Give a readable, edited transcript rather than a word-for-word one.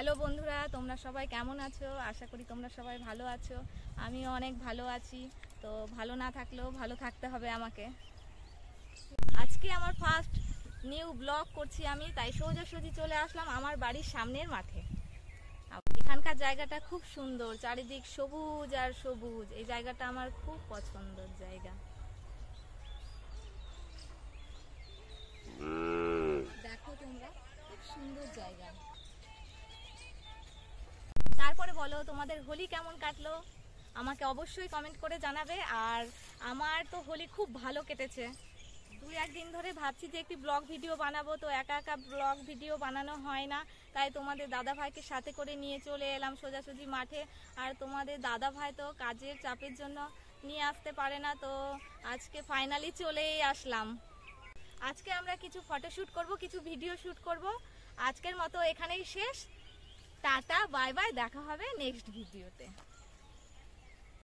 Hello বন্ধুরা, তোমরা সবাই কেমন আছো? আশা করি তোমরা সবাই ভালো আছো। আমিও অনেক ভালো আছি। তো ভালো না থাকলেও ভালো থাকতে হবে আমাকে। আজকে আমার ফার্স্ট নিউ ব্লগ করছি আমি, তাই সোজাসুজি চলে আসলাম আমার বাড়ির সামনের মাঠে। এখানকার জায়গাটা খুব সুন্দর, চারিদিক সবুজ আর সবুজ। এই জায়গাটা আমার খুব পছন্দের জায়গা। দেখো তোমরা, খুব সুন্দর জায়গা। তারপরে বলো, তোমাদের হোলি কেমন কাটলো? আমাকে অবশ্যই কমেন্ট করে জানাবে। আর আমার তো হোলি খুব ভালো কেটেছে। 2-1 দিন ধরে ভাবছি যে একটি ব্লগ ভিডিও বানাবো, তো একা একা ব্লগ ভিডিও বানানো হয় না। তাই তোমাদের দাদাভাইকে সাথে করে নিয়ে চলে এলাম সোজাসুজি মাঠে। আর তোমাদের দাদাভাই তো কাজের চাপের জন্য নিয়ে আসতে পারে না, তো আজকে ফাইনালি চলেই আসলাম। আজকে আমরা কিছু ফটোশ্যুট করব, কিছু ভিডিও শ্যুট করব। আজকের মতো এখানেই শেষ। টাটা, বাই বাই, দেখা হবে নেক্সট ভিডিওতে।